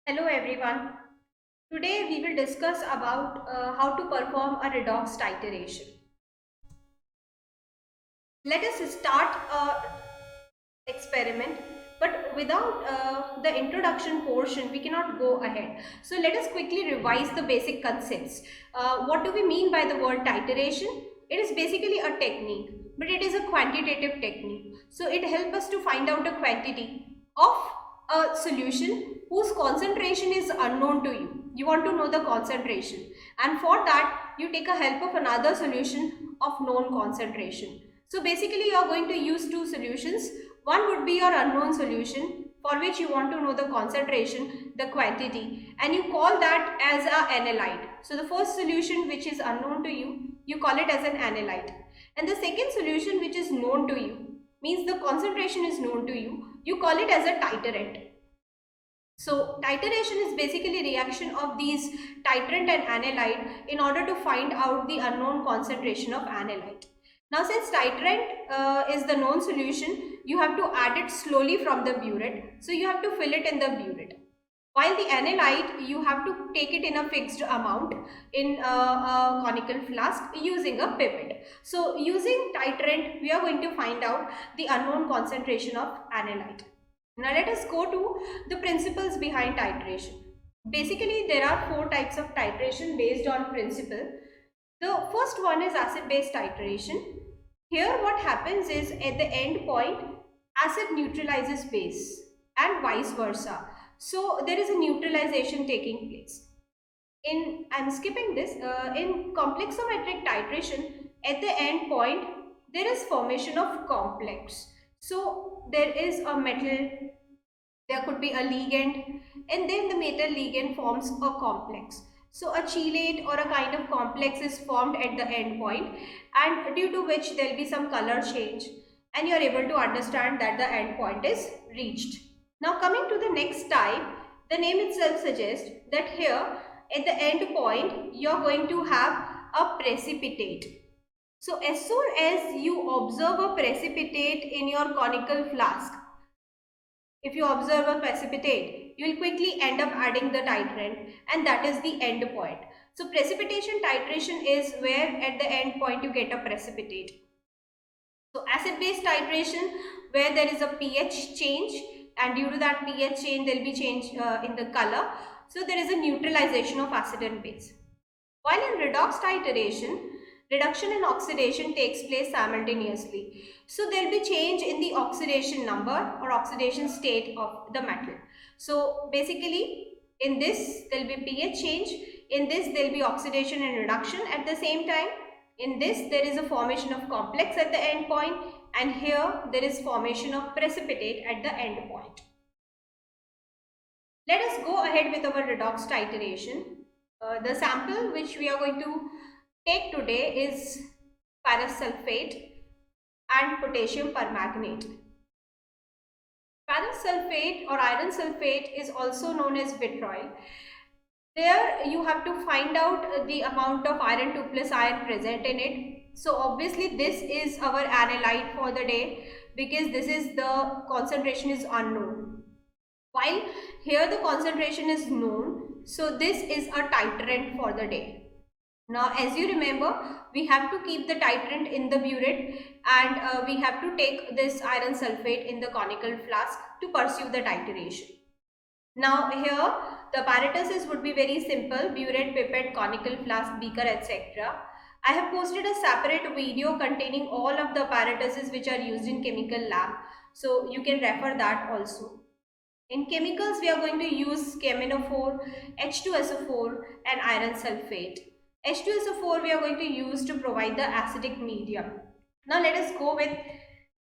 Hello everyone. Today we will discuss about how to perform a redox titration. Let us start a experiment, but without the introduction portion we cannot go ahead. So let us quickly revise the basic concepts. What do we mean by the word titration? It is basically a technique, but it is a quantitative technique. So it helps us to find out the quantity of a solution whose concentration is unknown to you. You want to know the concentration, and for that you take a help of another solution of known concentration. So basically you are going to use two solutions. One would be your unknown solution for which you want to know the concentration, the quantity, and you call that as a analyte. So the first solution which is unknown to you call it as an analyte. And the second solution which is known to you, means the concentration is known to you call it as a titrant. So titration is basically reaction of these titrant and analyte in order to find out the unknown concentration of analyte. Now since titrant is the known solution, you have to add it slowly from the burette. So you have to fill it in the burette. While the analyte, you have to take it in a fixed amount in a conical flask using a pipette. So using titrant, we are going to find out the unknown concentration of analyte. Now let us go to the principles behind titration. Basically, there are four types of titration based on principle. The first one is acid-base titration. Here what happens is at the end point, acid neutralizes base and vice versa. So there is a neutralization taking place. I'm skipping this, in complexometric titration, at the end point, there is formation of complex. So there is a metal, there could be a ligand, and then the metal ligand forms a complex. So a chelate or a kind of complex is formed at the end point, and due to which there will be some color change, and you are able to understand that the end point is reached. Now coming to the next type, the name itself suggests that here at the end point you are going to have a precipitate. So as soon as you observe a precipitate in your conical flask, if you observe a precipitate, you will quickly end up adding the titrant, and that is the end point. So precipitation titration is where at the end point you get a precipitate. So acid-base titration, where there is a pH change, and due to that pH change there will be change in the color. So there is a neutralization of acid and base. While in redox titration, reduction and oxidation takes place simultaneously. So there will be change in the oxidation number or oxidation state of the metal. So basically in this there will be pH change, in this there will be oxidation and reduction at the same time. In this there is a formation of complex at the end point, and here there is formation of precipitate at the end point. Let us go ahead with our redox titration. The sample which we are going to take today is ferrous sulphate and potassium permanganate. Ferrous sulphate or iron sulphate is also known as vitriol. There you have to find out the amount of iron 2 plus iron present in it. So obviously this is our analyte for the day, because this is the concentration is unknown. While here the concentration is known, so this is a titrant for the day. Now as you remember, we have to keep the titrant in the burette, and we have to take this iron sulphate in the conical flask to pursue the titration. Now here the apparatuses would be very simple: burette, pipette, conical flask, beaker, etc. I have posted a separate video containing all of the apparatuses which are used in chemical lab, so you can refer that also. In chemicals, we are going to use KMnO4, H2SO4 and iron sulphate. H2SO4 we are going to use to provide the acidic medium. Now let us go with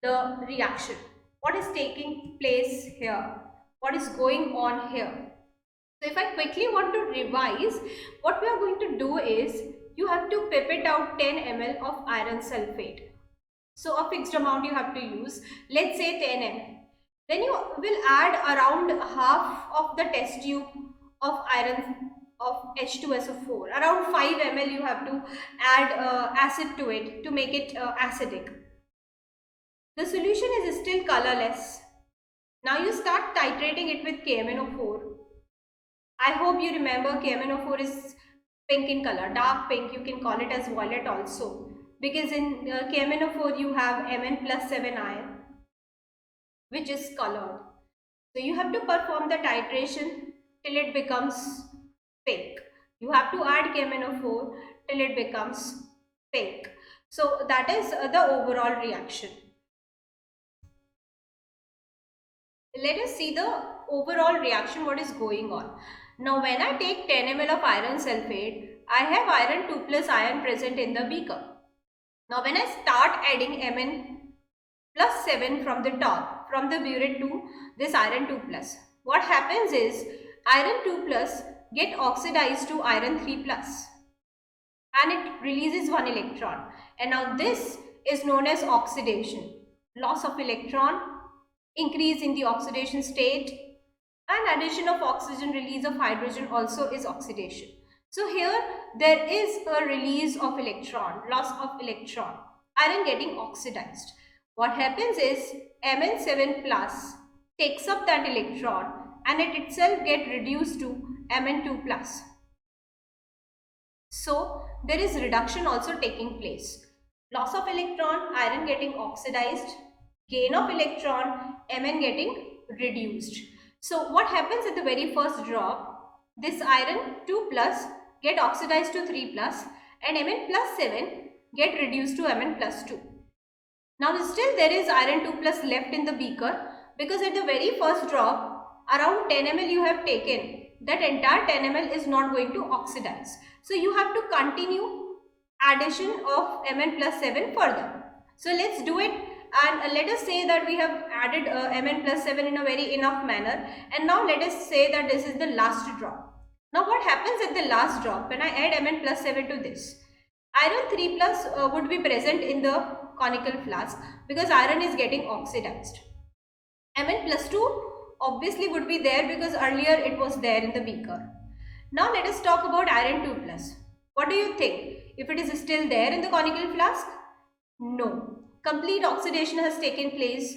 the reaction. What is taking place here? What is going on here? So if I quickly want to revise, what we are going to do is, you have to pipette out 10 ml of iron sulphate. So a fixed amount you have to use, let's say 10 ml. Then you will add around half of the test tube of iron of H2SO4. Around 5 ml you have to add acid to it to make it acidic. The solution is still colorless. Now you start titrating it with KMnO4. I hope you remember KMnO4 is pink in color, dark pink, you can call it as violet also. Because in KMnO4 you have Mn plus 7 ion, which is colored. So you have to perform the titration till it becomes pink. You have to add KMnO4 till it becomes pink. So that is the overall reaction. Let us see the overall reaction, what is going on. Now when I take 10 ml of iron sulphate, I have iron 2 plus ion present in the beaker. Now when I start adding Mn plus 7 from the top, from the burette to this iron 2 plus, what happens is iron 2 plus get oxidized to iron 3 plus and it releases one electron, and now this is known as oxidation. Loss of electron, increase in the oxidation state, and addition of oxygen, release of hydrogen also is oxidation. So here there is a release of electron, loss of electron, iron getting oxidized. What happens is Mn7 plus takes up that electron and it itself get reduced to Mn2 plus. So there is reduction also taking place. Loss of electron, iron getting oxidized, gain of electron, Mn getting reduced. So what happens at the very first drop? This iron 2 plus get oxidized to 3 plus and Mn plus 7 get reduced to Mn plus 2. Now still there is iron 2 plus left in the beaker, because at the very first drop around 10 ml you have taken, that entire 10 ml is not going to oxidize. So you have to continue addition of Mn plus 7 further. So let's do it, and let us say that we have added Mn plus 7 in a very enough manner, and now let us say that this is the last drop. Now what happens at the last drop when I add Mn plus 7 to this? Iron 3 plus would be present in the conical flask because iron is getting oxidized. Mn plus 2 obviously would be there because earlier it was there in the beaker. Now let us talk about iron 2 plus. What do you think? If it is still there in the conical flask? No. Complete oxidation has taken place.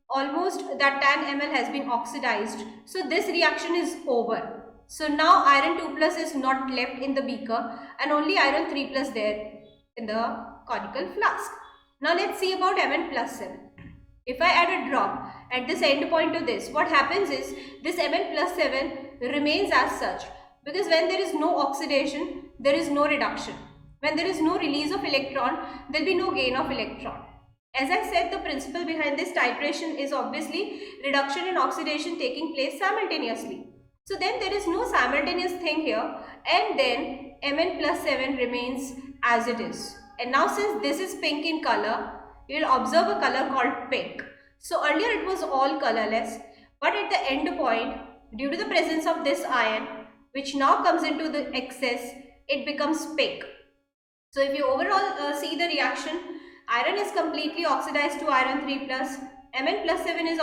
Almost that 10 ml has been oxidized. So this reaction is over. So now iron 2 plus is not left in the beaker and only iron 3 plus there in the conical flask. Now let's see about Mn plus 7. If I add a drop at this end point to this, what happens is this Mn plus 7 remains as such, because when there is no oxidation, there is no reduction. When there is no release of electron, there will be no gain of electron. As I said, the principle behind this titration is obviously reduction and oxidation taking place simultaneously. So then there is no simultaneous thing here, and then Mn plus 7 remains as it is. And now since this is pink in color, you will observe a color called pink. So earlier it was all colorless, but at the end point, due to the presence of this ion, which now comes into the excess, it becomes pink. So if you overall see the reaction, iron is completely oxidized to iron 3 plus, Mn plus 7 is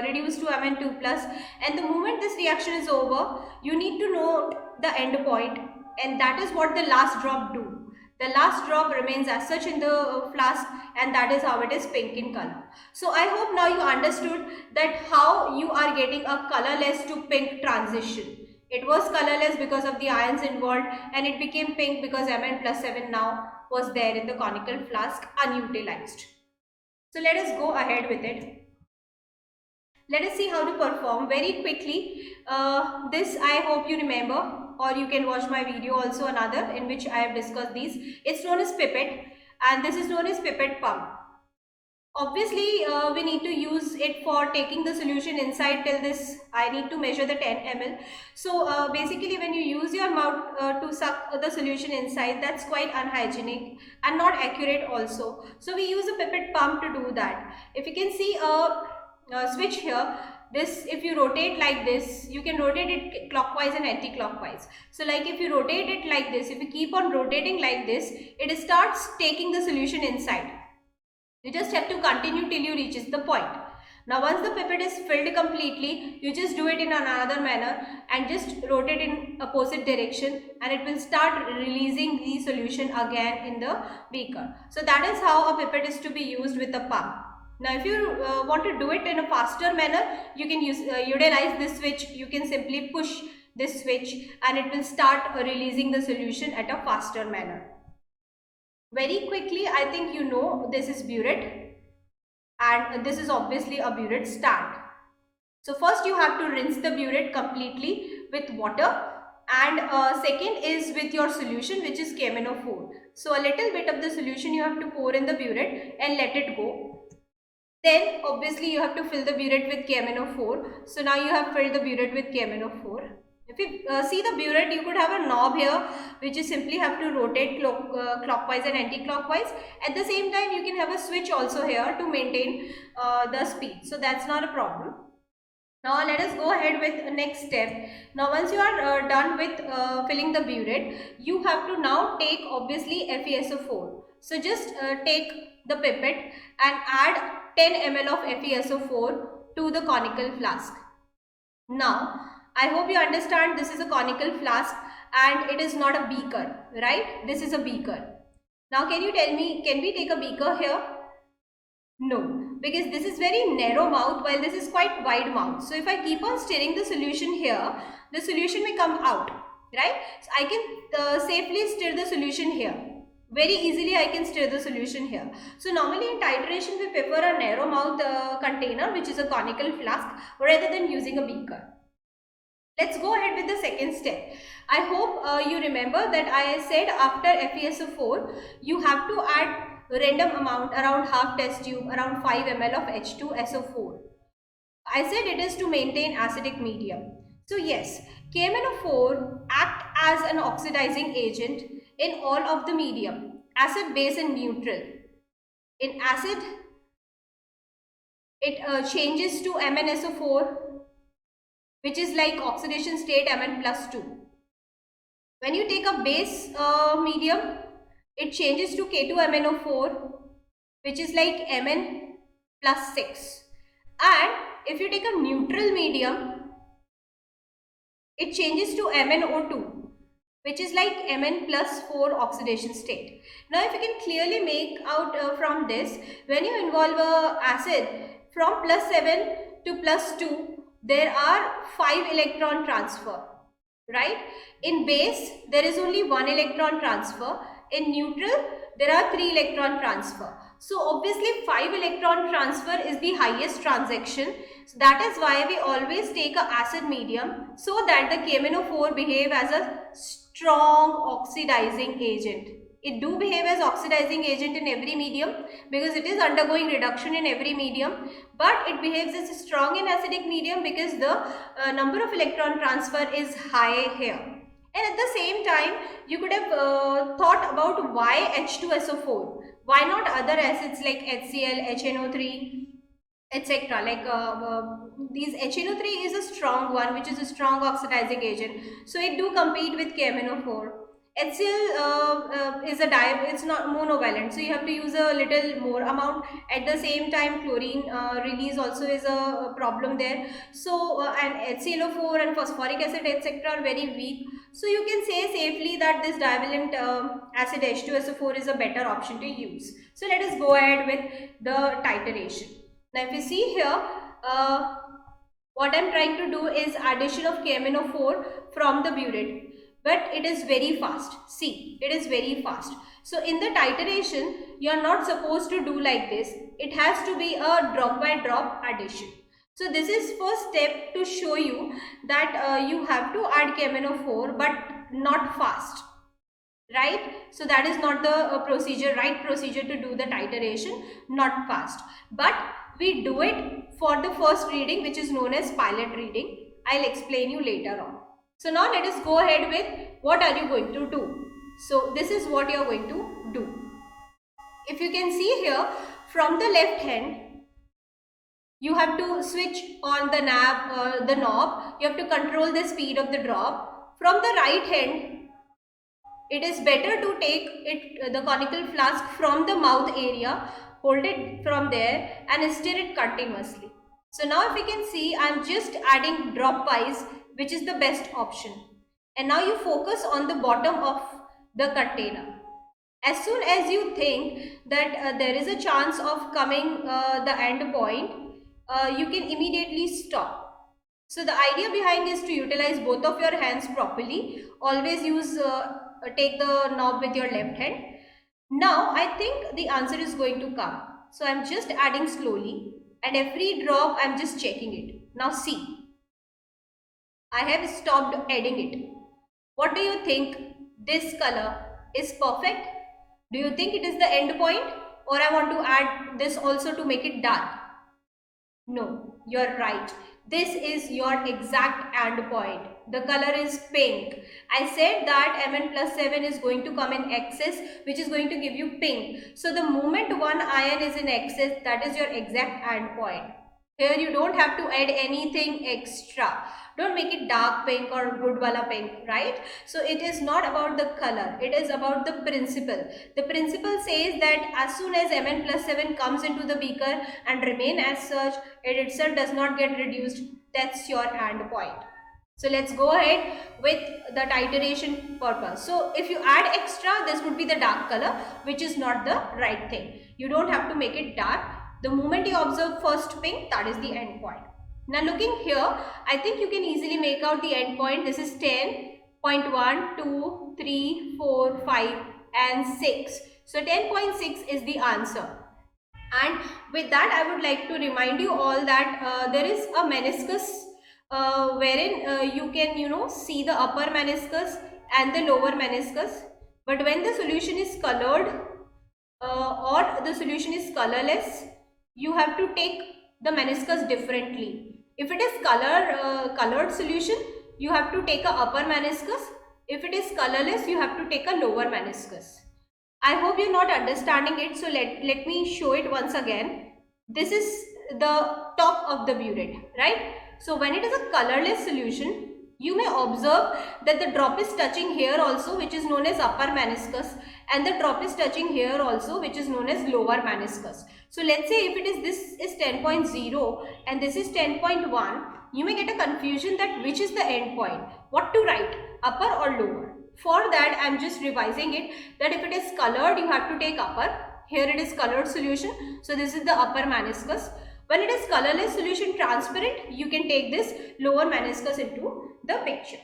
reduced to Mn 2 plus, and the moment this reaction is over, you need to note the end point, and that is what the last drop do. The last drop remains as such in the flask, and that is how it is pink in color. So I hope now you understood that how you are getting a colorless to pink transition. It was colorless because of the ions involved, and it became pink because Mn plus 7 now was there in the conical flask unutilized. So let us go ahead with it. Let us see how to perform very quickly. This I hope you remember, or you can watch my video also another in which I have discussed these. It's known as pipette, and this is known as pipette pump. Obviously, we need to use it for taking the solution inside till this. I need to measure the 10 ml. So basically when you use your mouth to suck the solution inside, that's quite unhygienic and not accurate also. So we use a pipette pump to do that. If you can see a switch here, this, if you rotate like this, you can rotate it clockwise and anti-clockwise. So like if you rotate it like this, if you keep on rotating like this, it starts taking the solution inside. You just have to continue till you reaches the point. Now once the pipette is filled completely, you just do it in another manner and just rotate in opposite direction, and it will start releasing the solution again in the beaker. So that is how a pipette is to be used with a pump. Now if you want to do it in a faster manner, you can use utilize this switch. You can simply push this switch, and it will start releasing the solution at a faster manner. Very quickly, I think you know this is burette, and this is obviously a burette stand. So first you have to rinse the burette completely with water, and second is with your solution, which is KMnO4. So a little bit of the solution you have to pour in the burette and let it go. Then obviously you have to fill the burette with KMnO4. So now you have filled the burette with KMnO4. If you see the burette, you could have a knob here which you simply have to rotate clockwise and anti-clockwise. At the same time, you can have a switch also here to maintain the speed. So that's not a problem. Now let us go ahead with the next step. Now once you are done with filling the burette, you have to now take obviously FeSO4. So just take the pipette and add 10 ml of FeSO4 to the conical flask. Now I hope you understand this is a conical flask and it is not a beaker, right? This is a beaker. Now can you tell me, can we take a beaker here? No, because this is very narrow mouth while this is quite wide mouth. So if I keep on stirring the solution here, the solution may come out, right? So I can safely stir the solution here. Very easily I can stir the solution here. So normally in titration we prefer a narrow mouth container, which is a conical flask, rather than using a beaker. Let's go ahead with the second step. I hope you remember that I said after FeSO4 you have to add random amount around half test tube, around 5 ml of H2SO4. I said it is to maintain acidic medium. So yes, KMnO4 act as an oxidizing agent in all of the medium, acid, base and neutral. In acid, it changes to MnSO4, which is like oxidation state Mn plus 2. When you take a base medium, it changes to K2MnO4, which is like Mn plus 6. And if you take a neutral medium, it changes to MnO2, which is like Mn plus 4 oxidation state. Now if you can clearly make out from this, when you involve a acid from plus 7 to plus 2, there are 5 electron transfer, right? In base, there is only 1 electron transfer. In neutral, there are 3 electron transfer. So obviously 5 electron transfer is the highest transaction. So that is why we always take a acid medium, so that the KMnO4 behave as a strong oxidizing agent. It do behave as oxidizing agent in every medium because it is undergoing reduction in every medium, but it behaves as strong in acidic medium because the number of electron transfer is high here. And at the same time, you could have thought about why H2SO4, why not other acids like HCl, HNO3, etc. Like these HNO3 is a strong one, which is a strong oxidizing agent, so it do compete with KMnO4. HCl is a it's not monovalent, so you have to use a little more amount. At the same time, chlorine release also is a problem there. So and HClO4 and phosphoric acid etc. are very weak. So you can say safely that this divalent acid H2SO4 is a better option to use. So let us go ahead with the titration. Now if you see here, what I am trying to do is addition of KMnO4 from the burette, but it is very fast. See, it is very fast. So in the titration, you are not supposed to do like this. It has to be a drop by drop addition. So this is first step to show you that you have to add KMnO4 but not fast, right? So that is not the right procedure to do the titration, not fast. But we do it for the first reading, which is known as pilot reading. I'll explain you later on. So now let us go ahead with what are you going to do. So this is what you are going to do. If you can see here, from the left hand, you have to switch on the knob. You have to control the speed of the drop. From the right hand, it is better to take the conical flask from the mouth area, hold it from there and stir it continuously. So now if you can see, I am just adding drop wise, which is the best option. And now you focus on the bottom of the container. As soon as you think that there is a chance of coming the end point, you can immediately stop. So the idea behind is to utilize both of your hands properly. Always take the knob with your left hand. Now I think the answer is going to come. So I'm just adding slowly, and every drop I'm just checking it. Now see, I have stopped adding it. What do you think? This color is perfect? Do you think it is the end point, or I want to add this also to make it dark? No, you're right. This is your exact end point. The color is pink. I said that Mn plus 7 is going to come in excess, which is going to give you pink. So the moment one ion is in excess, that is your exact end point. Here you don't have to add anything extra. Don't make it dark pink or good wala pink, right? So it is not about the color. It is about the principle. The principle says that as soon as Mn plus 7 comes into the beaker and remain as such, it itself does not get reduced. That's your end point. So let's go ahead with the titration purpose. So if you add extra, this would be the dark color, which is not the right thing. You don't have to make it dark. The moment you observe first pink, that is the end point. Now looking here, I think you can easily make out the end point. This is 10.1, 2, 3, 4, 5 and 6. So 10.6 is the answer. And with that, I would like to remind you all that there is a meniscus wherein you can see the upper meniscus and the lower meniscus. But when the solution is colored or the solution is colorless, you have to take the meniscus differently. If it is colored solution, you have to take a upper meniscus. If it is colorless, you have to take a lower meniscus. I hope you're not understanding it, so let me show it once again. This is the top of the burette, right? So when it is a colorless solution, you may observe that the drop is touching here also, which is known as upper meniscus, and the drop is touching here also, which is known as lower meniscus. So let's say if it is this is 10.0 and this is 10.1, you may get a confusion that which is the end point, what to write, upper or lower. For that, I am just revising it, that if it is colored, you have to take upper. Here it is colored solution, so this is the upper meniscus. When it is colorless solution, transparent, you can take this lower meniscus into the picture.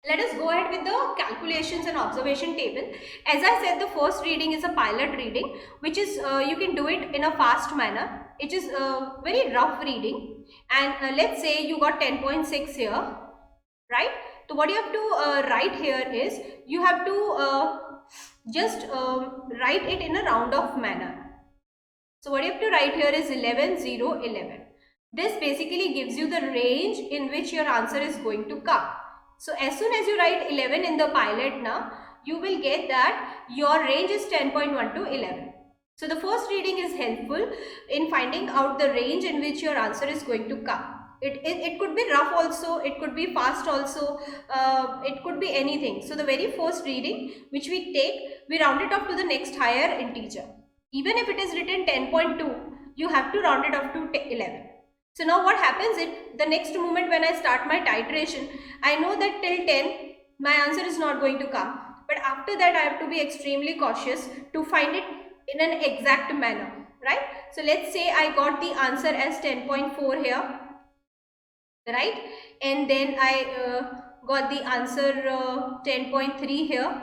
Let us go ahead with the calculations and observation table. As I said, the first reading is a pilot reading, which is you can do it in a fast manner. It is a very rough reading, and let's say you got 10.6 here, right? So what you have to write here is, you have to just write it in a round off manner. So what you have to write here is 11, 0, 11. This basically gives you the range in which your answer is going to come. So as soon as you write 11 in the pilot now, you will get that your range is 10.1 to 11. So the first reading is helpful in finding out the range in which your answer is going to come. It could be rough also, it could be fast also, it could be anything. So the very first reading which we take, we round it off to the next higher integer. Even if it is written 10.2, you have to round it off to 11. So now what happens is, the next moment when I start my titration, I know that till 10, my answer is not going to come. But after that, I have to be extremely cautious to find it in an exact manner, right? So let's say I got the answer as 10.4 here, right? And then I got the answer 10.3 here.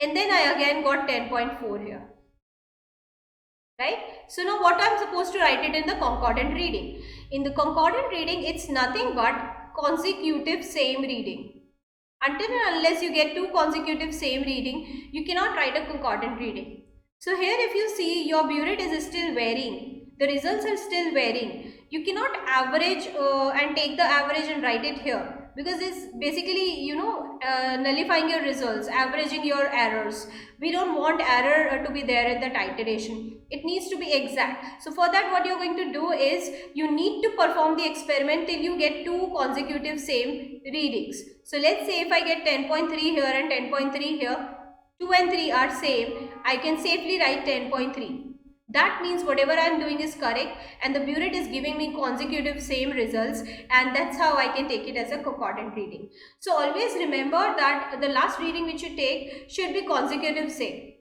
And then I again got 10.4 here. Right? So now what I'm supposed to write it in the concordant reading. In the concordant reading, it's nothing but consecutive same reading. Until and unless you get two consecutive same reading, you cannot write a concordant reading. So here if you see, your burette is still varying. The results are still varying. You cannot average and take the average and write it here, because it's basically nullifying your results, averaging your errors. We don't want error to be there in the titration. It needs to be exact. So for that, what you're going to do is, you need to perform the experiment till you get two consecutive same readings. So let's say if I get 10.3 here and 10.3 here, 2 and 3 are same, I can safely write 10.3. That means whatever I am doing is correct, and the burette is giving me consecutive same results, and that's how I can take it as a concordant reading. So always remember that the last reading which you take should be consecutive same.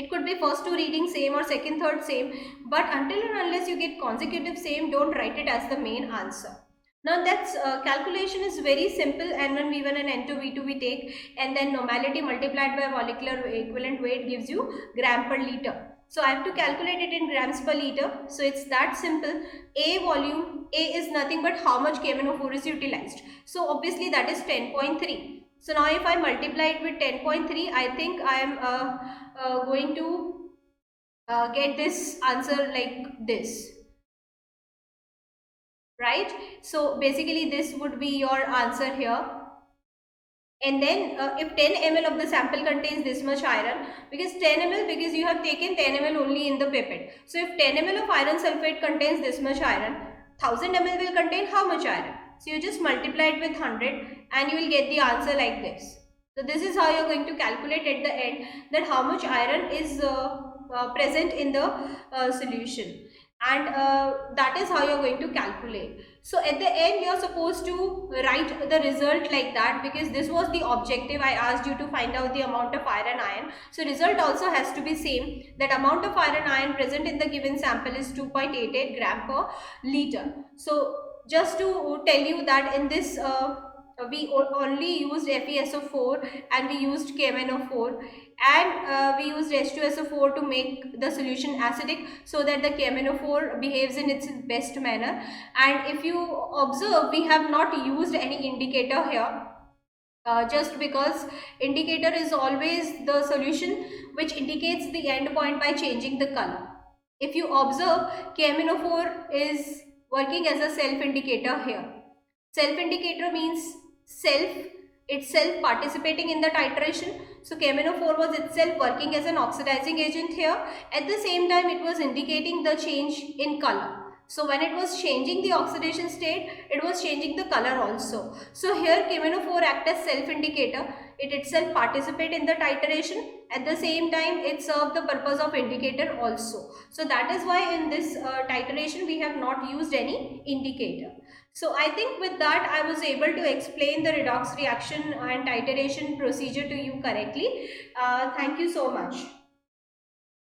It could be first two readings same or second, third same, but until and unless you get consecutive same, don't write it as the main answer. Now that's calculation is very simple. N1, V1 and N2, V2 we take, and then normality multiplied by molecular equivalent weight gives you gram per liter. So I have to calculate it in grams per liter. So it's that simple. A volume, A is nothing but how much KMnO4 is utilized. So obviously that is 10.3. So now if I multiply it with 10.3, I think I am going to get this answer like this, right? So basically this would be your answer here. And then if 10 ml of the sample contains this much iron, because 10 ml, because you have taken 10 ml only in the pipette. So if 10 ml of iron sulphate contains this much iron, 1000 ml will contain how much iron? So you just multiply it with 100 and you will get the answer like this. So this is how you are going to calculate at the end that how much iron is present in the solution, and that is how you are going to calculate. So at the end you are supposed to write the result like that, because this was the objective. I asked you to find out the amount of iron. So result also has to be same, that amount of iron present in the given sample is 2.88 gram per liter. So just to tell you that in this we only used FeSO4 and we used KMnO4, and we used H2SO4 to make the solution acidic so that the KMnO4 behaves in its best manner. And if you observe, we have not used any indicator here, just because indicator is always the solution which indicates the end point by changing the color. If you observe, KMnO4 is working as a self indicator here. Self indicator means self itself participating in the titration. So KMnO4 was itself working as an oxidizing agent here. At the same time, it was indicating the change in color. So when it was changing the oxidation state, it was changing the color also. So here KMnO4 act as self indicator. It itself participate in the titration. At the same time, it served the purpose of indicator also. So that is why in this titration we have not used any indicator. So I think with that I was able to explain the redox reaction and titration procedure to you correctly. Thank you so much.